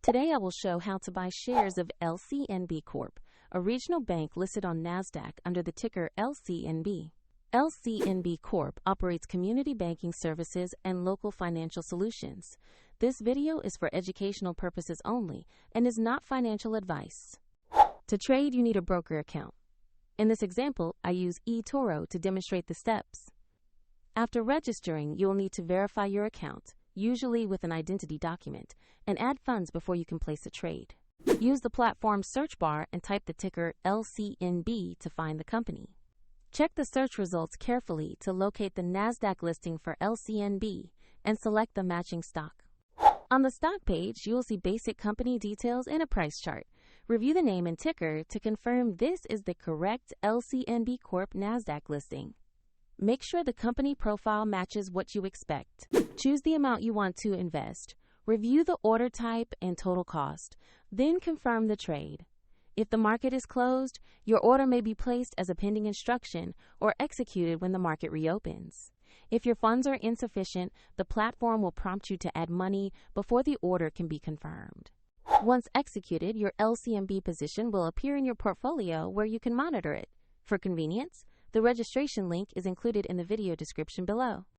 Today I will show how to buy shares of LCNB Corp, a regional bank listed on NASDAQ under the ticker LCNB. LCNB Corp operates community banking services and local financial solutions. This video is for educational purposes only and is not financial advice. To trade, you need a broker account. In this example, I use eToro to demonstrate the steps. After registering, you will need to verify your account, usually with an identity document, and add funds before you can place a trade. Use the platform's search bar and type the ticker LCNB to find the company. Check the search results carefully to locate the NASDAQ listing for LCNB and select the matching stock. On the stock page, you will see basic company details and a price chart. Review the name and ticker to confirm this is the correct LCNB Corp NASDAQ listing. Make sure the company profile matches what you expect. Choose the amount you want to invest. Review the order type and total cost. Then confirm the trade. If the market is closed, your order may be placed as a pending instruction or executed when the market reopens. If your funds are insufficient, the platform will prompt you to add money before the order can be confirmed. Once executed, your LCNB position will appear in your portfolio where you can monitor it. For convenience, the registration link is included in the video description below.